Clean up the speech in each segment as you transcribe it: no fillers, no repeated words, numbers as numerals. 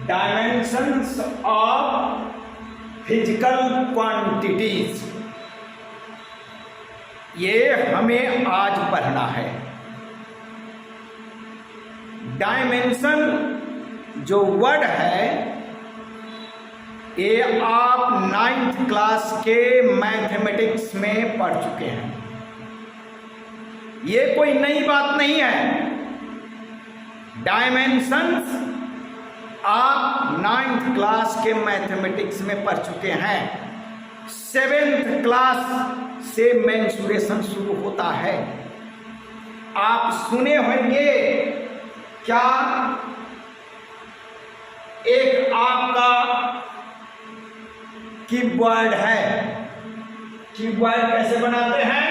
Dimensions of physical quantities, ये हमें आज पढ़ना है। डायमेंशन जो वर्ड है ये आप 9th क्लास के मैथमेटिक्स में पढ़ चुके हैं, ये कोई नई बात नहीं है। डायमेंशंस आप 9th क्लास के मैथमेटिक्स में पढ़ चुके हैं। 7th क्लास से मेंसुरेशन शुरू होता है। आप सुने होंगे क्या, एक आपका क्यूबॉइड है। क्यूबॉइड कैसे बनाते हैं?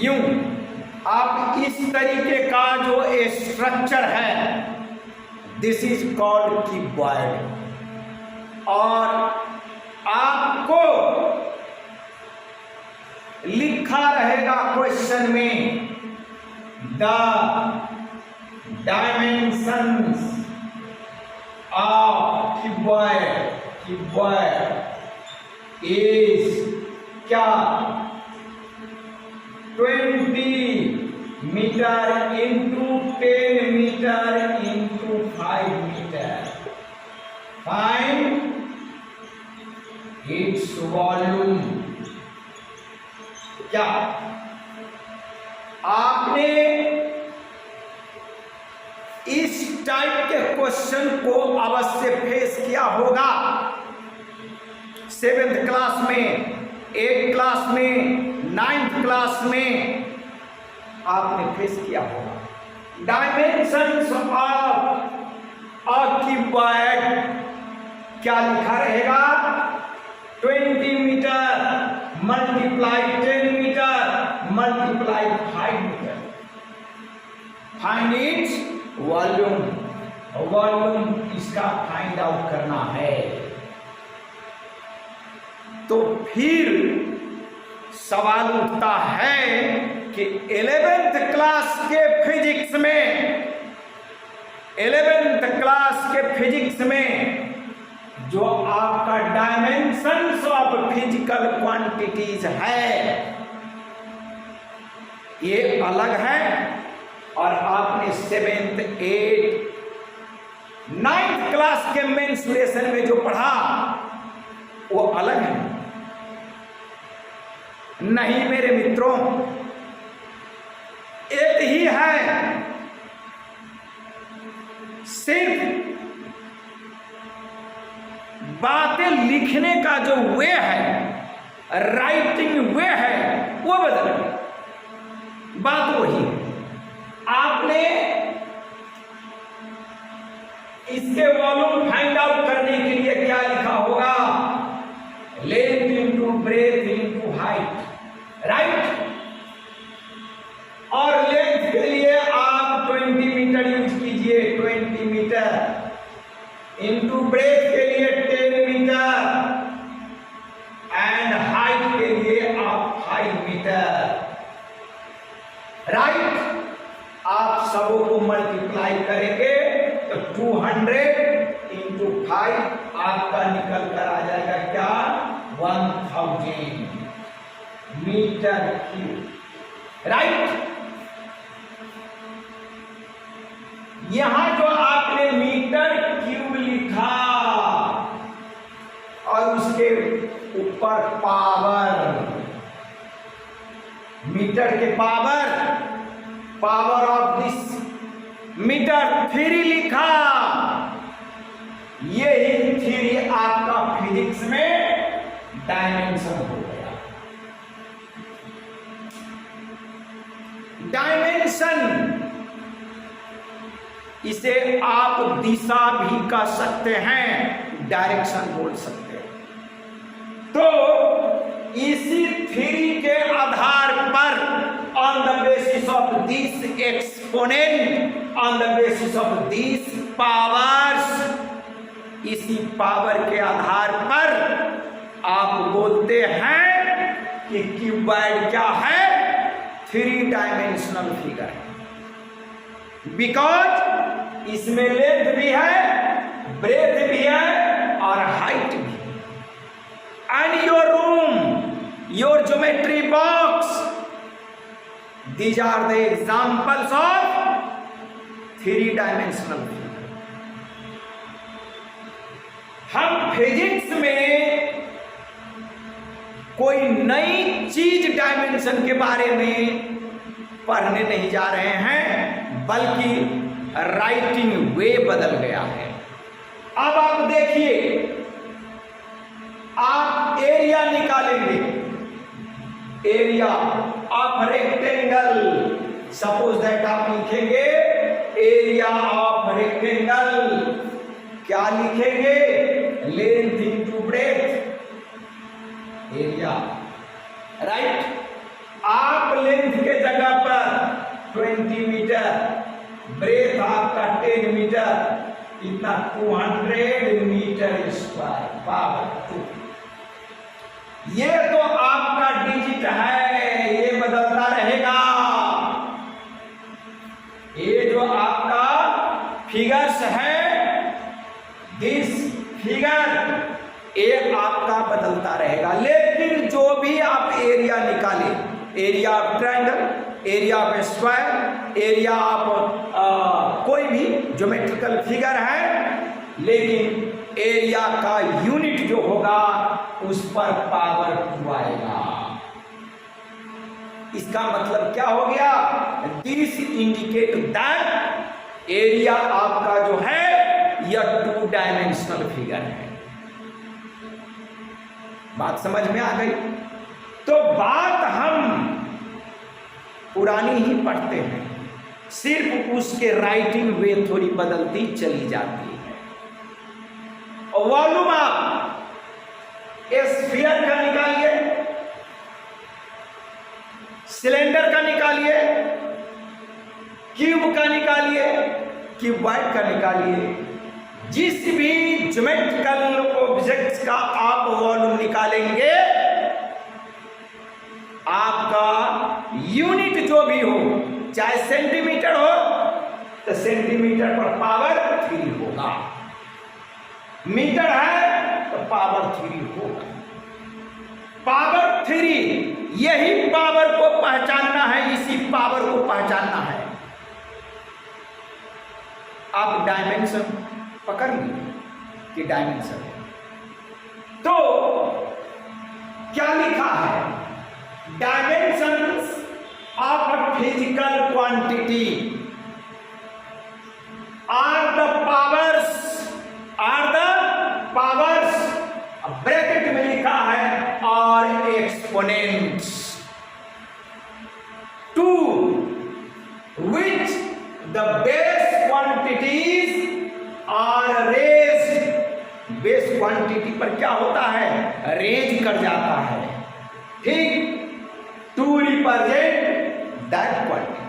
यूं आप इस तरीके का जो स्ट्रक्चर है, दिस इज कॉल्ड क्यूबॉइड। और आपको लिखा रहेगा क्वेश्चन में, the dimensions of cuboid is क्या, 20 metre into 10 metre into 5 metre. Find its volume. क्या आपने इस टाइप के क्वेश्चन को अवश्य फेस किया होगा? 7th क्लास में, 8th क्लास में, 9th क्लास में आपने फेस किया होगा। डायमेंशंस ऑफ अ क्यूबॉइड क्या लिखा रहेगा? 20 metre multiply 10 metre multiply 5 metre. Find its volume. Volume इसका फाइंड आउट करना है। तो फिर सवाल उठता है कि 11th क्लास के फिजिक्स में, 11th क्लास के फिजिक्स में जो आपका डायमेंशंस ऑफ फिजिकल क्वांटिटीज है ये अलग है, और आपने 7th, 8th, 9th क्लास के मेंसुरेशन में जो पढ़ा वो अलग है। नहीं मेरे मित्रों, एक ही है। सिर्फ बातें लिखने का जो वे है, राइटिंग वे है, वो बदल गया, बात वही है। आपने इसके वॉल्यूम फाइंड आउट करने के लिए क्या लिखा होगा? Length into breadth into height, right? और लेंथ के लिए आप 20 मीटर यूज कीजिए, 20 मीटर इंटू ब्रेथ के लिए 10 मीटर एंड हाइट के लिए आप 5 मीटर, राइट? आप सबों को मल्टीप्लाई करेंगे तो 200 इंटू 5 आपका निकल कर आ जाएगा क्या? 1000 मीटर क्यूब, राइट? यहां जो आपने मीटर क्यूब लिखा और उसके ऊपर पावर, मीटर के पावर ऑफ दिस मीटर 3 लिखा। यही 3 आपका फिजिक्स में डायमेंशन हो गया। डायमेंशन, इसे आप दिशा भी कह सकते हैं, डायरेक्शन बोल सकते हैं। तो इसी थ्योरी के आधार पर, on the basis of this exponent on the basis of this powers, इसी पावर के आधार पर आप बोलते हैं कि क्यूबॉइड क्या है, 3 डायमेंशनल फिगर है। बिकॉज इसमें लेंथ भी है, ब्रेथ भी है और हाइट भी है। And your room, your geometry box, these are the examples of 3 dimensional figure. हम फिजिक्स में कोई नई चीज डायमेंशन के बारे में पढ़ने नहीं जा रहे हैं, बल्कि राइटिंग वे बदल गया है। अब आप देखिए, आप एरिया निकालेंगे, area of rectangle, suppose that आप लिखेंगे एरिया ऑफ रेक्टेंगल, क्या लिखेंगे, length into breadth, area, right. आप लेंथ के जगह पर 20 मीटर, ब्रेथ आपका 10 मीटर, इतना 200 मीटर स्क्वायर पावर 2। ये तो आपका डिजिट है, ये बदलता रहेगा। ये जो आपका फिगर्स है, दिस फिगर, ये आपका बदलता रहेगा। लेकिन जो भी आप एरिया निकाले, area of triangle, area of square, area of कोई भी ज्योमेट्रिकल फिगर है, लेकिन एरिया का यूनिट जो होगा उस पर पावर 2 आएगा। इसका मतलब क्या हो गया, दिस इंडिकेट दैट एरिया आपका जो है यह 2 डायमेंशनल फिगर है। बात समझ में आ गई? तो बात हम पुरानी ही पढ़ते हैं, सिर्फ उसके राइटिंग वे थोड़ी बदलती चली जाती है। वॉल्यूम आप स्फीयर का निकालिए, सिलेंडर का निकालिए, क्यूब का निकालिए, क्यूबॉइड का निकालिए, जिस भी ज्योमेट्रिकल ऑब्जेक्ट्स का आप वॉल्यूम निकालेंगे, आपका यूनिट जो भी हो, चाहे सेंटीमीटर हो तो सेंटीमीटर पर पावर 3 होगा, मीटर है तो पावर 3 होगा। पावर 3, यही पावर को पहचानना है, इसी पावर को पहचानना है। आप डायमेंशन पकड़ लीजिए कि डायमेंशन है, तो क्या लिखा है, dimensions of a physical quantity are the powers, bracket में लिखा है और exponents to which the base quantities are raised. Base quantity पर क्या होता है, रेज कर जाता है, ठीक, टू रिप्रेजेंट दैट क्वांटिटी।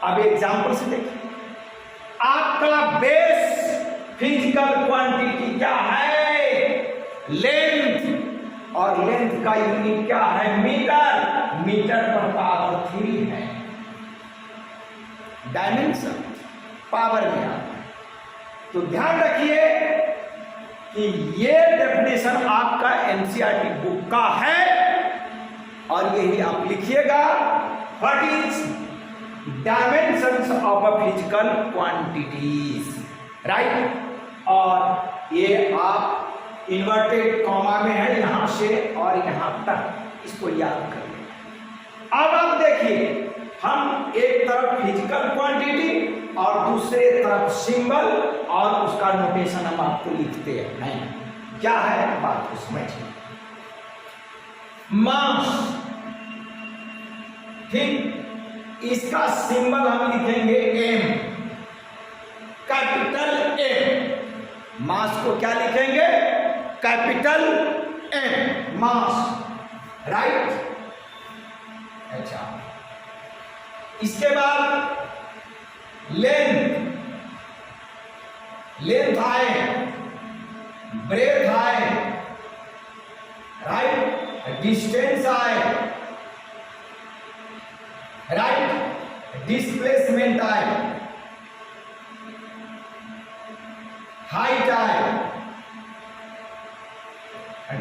अब एग्जांपल से देखिए, आपका बेस फिजिकल क्वांटिटी क्या है, लेंथ, और लेंथ का यूनिट क्या है, मीटर, मीटर पर पावर 3 है। डायमेंशन पावर में आता है। तो ध्यान रखिए कि ये डेफिनेशन आपका एनसीईआरटी बुक का है, और यही आप लिखिएगा, what is dimensions of a physical quantities, right. और ये आप इन्वर्टेड कॉमा में है, यहां से और यहां तक, इसको याद कर लें। अब आप देखिए, हम एक तरफ फिजिकल क्वांटिटी और दूसरे तरफ सिंबल और उसका नोटेशन हम आपको लिखते हैं, क्या है बात को समझिए। मास, ठीक, इसका सिंबल हम लिखेंगे एम, कैपिटल एम। मास को क्या लिखेंगे, कैपिटल एम, मास, राइट। अच्छा, इसके बाद लेंथ आए, ब्रेथ आए, राइट, डिस्टेंस आए, राइट, डिस्प्लेसमेंट आए, हाइट आए,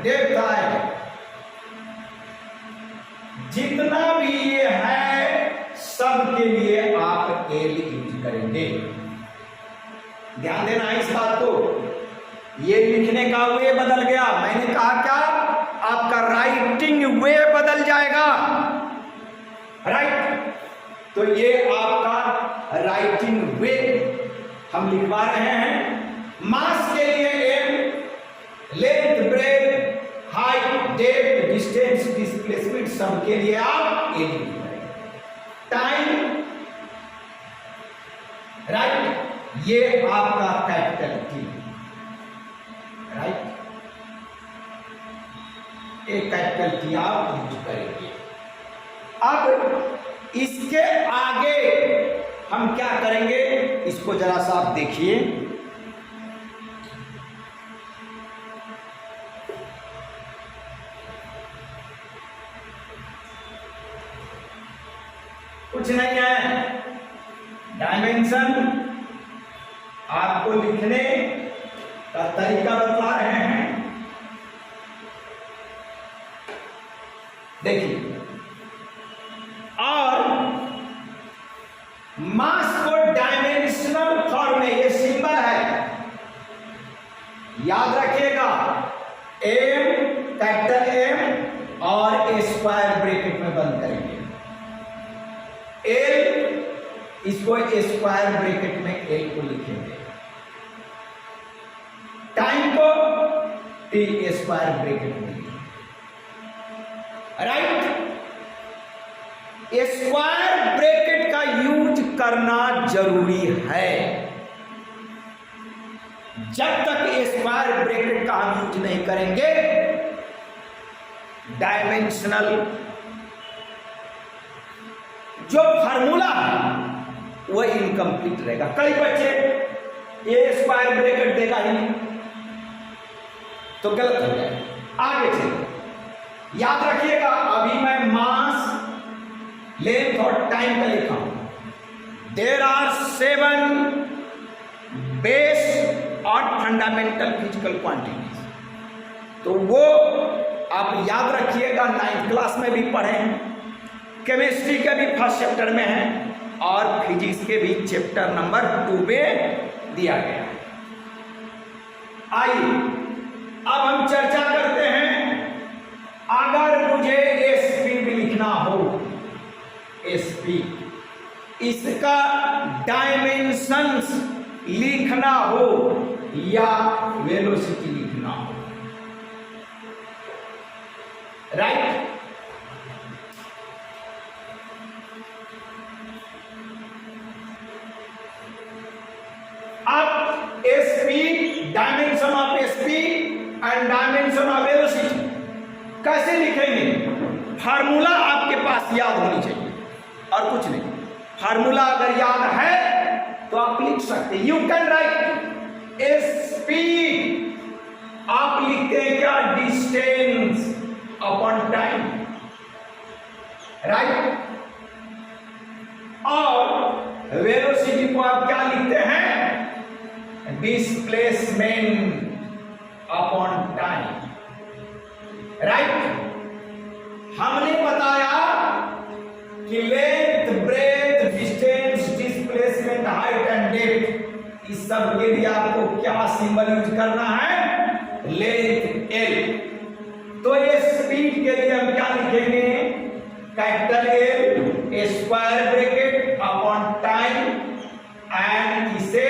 डेप्थ आए, जितना भी ये है सबके लिए आप एल यूज करेंगे। ध्यान देना इस बात को, ये लिखने का वे बदल गया, मैंने कहा क्या आपका राइटिंग वे बदल जाएगा, राइट। तो ये आपका राइटिंग वे हम लिखवा रहे हैं। मास के लिए M, length, breadth, height, depth, distance, displacement सबके लिए आप ए लिख रहे हैं। टाइम, राइट, ये आपका कैपिटल टी, राइट, एक कैपिटल टी आप यूज करेंगे। अब इसके आगे हम क्या करेंगे, इसको जरा सा आप देखिए। कुछ नहीं है, डायमेंशन आपको लिखने का तरीका बता रहे हैं। देखिए, और मास को डायमेंशनल फॉर्म में, ये सिंबल है, याद रखिएगा, एम, कैपिटल एम और स्क्वायर ब्रैकेट में बंद करेंगे। एल, इसको स्क्वायर ब्रैकेट में एल को लिखेंगे। टाइम को टी स्क्वायर ब्रैकेट में लिखेंगे, राइट। स्क्वायर ब्रैकेट का यूज करना जरूरी है। जब तक स्क्वायर ब्रैकेट का हम यूज नहीं करेंगे, डायमेंशनल जो फार्मूला है वो इनकम्प्लीट रहेगा। कई बच्चे ये स्क्वायर ब्रैकेट देगा ही नहीं, तो गलत हो जाए। आगे चलिए, याद रखिएगा, अभी मैं मास, लेंथ और टाइम का लिखा हूं। देयर आर 7 बेस और फंडामेंटल फिजिकल क्वांटिटीज, तो वो आप याद रखिएगा, 9th क्लास में भी पढ़े हैं, केमिस्ट्री के भी फर्स्ट चैप्टर में है और फिजिक्स के भी चैप्टर नंबर 2 में दिया गया है। आइए अब हम चर्चा करते हैं। अगर मुझे स्पीड लिखना हो, स्पीड, इसका डायमेंशंस लिखना हो या वेलोसिटी लिखना हो, राइट। अब speed, dimension of speed and dimension of velocity कैसे लिखेंगे? फार्मूला आपके पास याद होनी चाहिए और कुछ नहीं। फार्मूला अगर याद है तो आप लिख सकते हैं। यू कैन राइट स्पीड, आप लिखते हैं क्या? Distance upon time, right. और वेलोसिटी को आप क्या लिखते हैं? Displacement upon time, right. हमने बताया कि length, breadth, distance, displacement, height and depth, इस सब के लिए आपको क्या सिंबल यूज करना है? Length, L. तो ये स्पीड के लिए हम क्या लिखेंगे? Capital L square bracket upon time, and इसे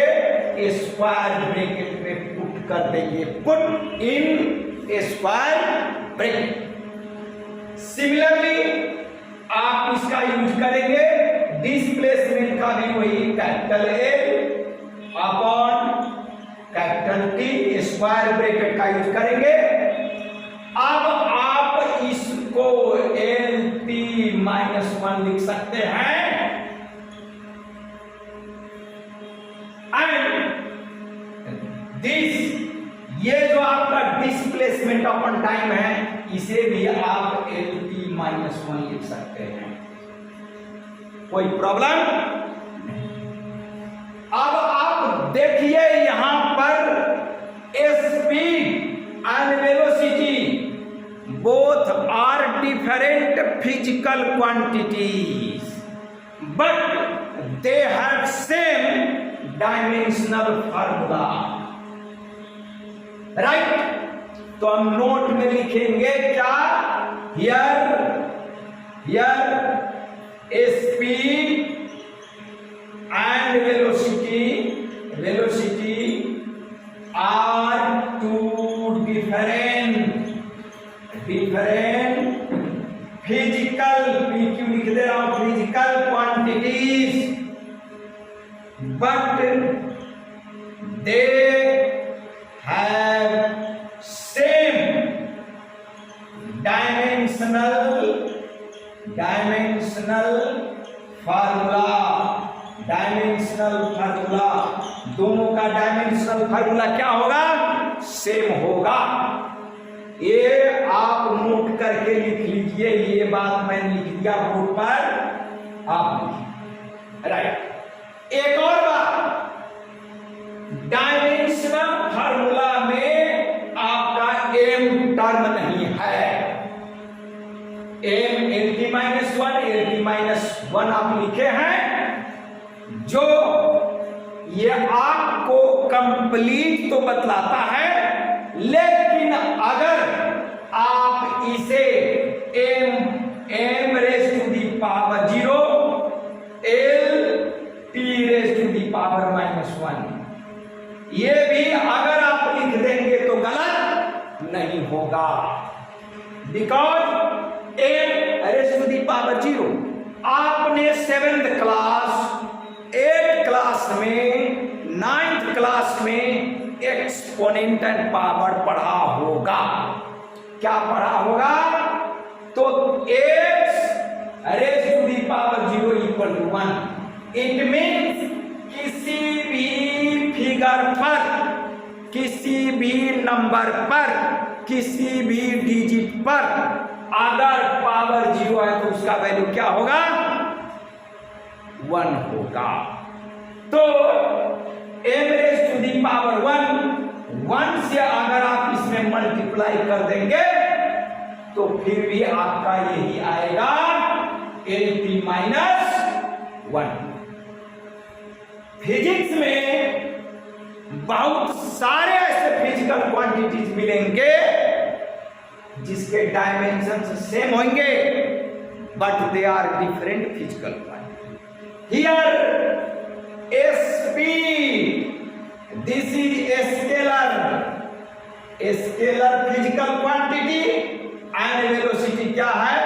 स्क्वायर ब्रैकेट में पुट कर देंगे, put in square bracket. Similarly आप इसका यूज करेंगे डिस्प्लेसमेंट का भी, वही capital A upon capital T square bracket का यूज करेंगे। अब आप इसको एल टी -1 लिख सकते हैं, डिस्प्लेसमेंट अपॉन टाइम है, इसे भी आप LT-1 लिख सकते हैं, कोई प्रॉब्लम नहीं। अब आप देखिए यहां पर speed and velocity both are different physical quantities but they have same dimensional formula, right. तो हम नोट में लिखेंगे क्या, here speed and velocity are two different physical, क्यों लिख दे रहा हूं, physical quantities but they have same dimensional formula, दोनों का डायमेंशनल फार्मूला क्या होगा, सेम होगा। ये आप नोट करके लिख लीजिए, ये बात मैंने लिख दिया बोर्ड पर, आप लिखिए, राइट। एक और बात, डायमेंशनल फार्मूला में आपका m टर्म नहीं है, m LT-1 आप लिखे हैं, जो ये आपको कंप्लीट तो बतलाता है, लेकिन अगर आप इसे m raise to the power 0 LT raise to the power -1, ये भी अगर आप लिख देंगे तो गलत नहीं होगा, because m raise to the power 0 आपने 7th क्लास, 8th क्लास में, 9th क्लास में एक्सपोनेंट एंड पावर पढ़ा होगा। क्या पढ़ा होगा, तो x raise to the power 0 equal to 1, it means किसी भी फिगर पर, किसी भी नंबर पर, किसी भी डिजिट पर अगर पावर 0 है तो उसका वैल्यू क्या होगा, 1 होगा। तो m raise to the power 1 से अगर आप इसमें मल्टीप्लाई कर देंगे तो फिर भी आपका यही आएगा LT-1। फिजिक्स में बहुत सारे ऐसे फिजिकल क्वांटिटीज मिलेंगे जिसके डायमेंशन सेम होंगे but they are different physical quantity. Here speed, this is scalar physical quantity and velocity क्या है,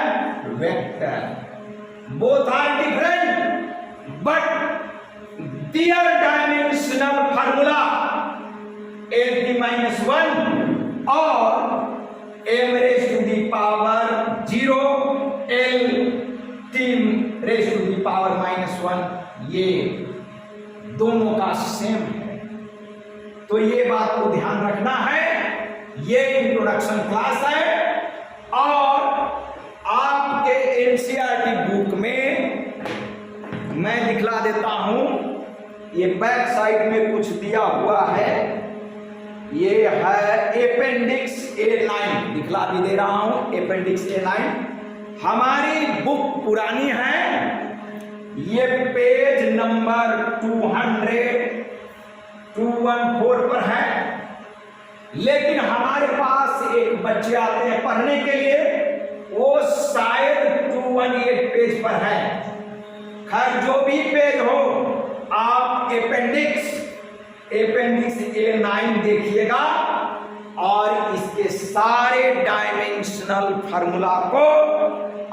vector. Both are different but their dimensional formula LT-1 और m raise to the power 0 LT raise to the power -1, ये दोनों का same है। तो ये बात को ध्यान रखना है, ये इंट्रोडक्शन क्लास है और आपके एनसीईआरटी बुक में मैं दिखला देता हूं, ये बैक साइड में कुछ दिया हुआ है, ये है अपेंडिक्स A9, दिखला भी दे रहा हूं, अपेंडिक्स A9 हमारी बुक पुरानी है, ये पेज नंबर 214 पर है, लेकिन हमारे पास एक बच्चे आते हैं पढ़ने के लिए, वो शायद 218 पेज पर है। खैर जो भी पेज हो, आप अपेंडिक्स A9 देखिएगा और इसके सारे डायमेंशनल फार्मूला को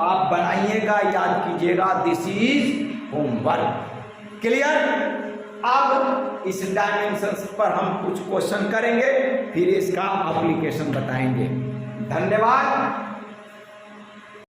आप बनाइएगा, याद कीजिएगा, दिस इज होमवर्क। क्लियर? अब इस डायमेंशंस पर हम कुछ क्वेश्चन करेंगे, फिर इसका एप्लीकेशन बताएंगे। धन्यवाद।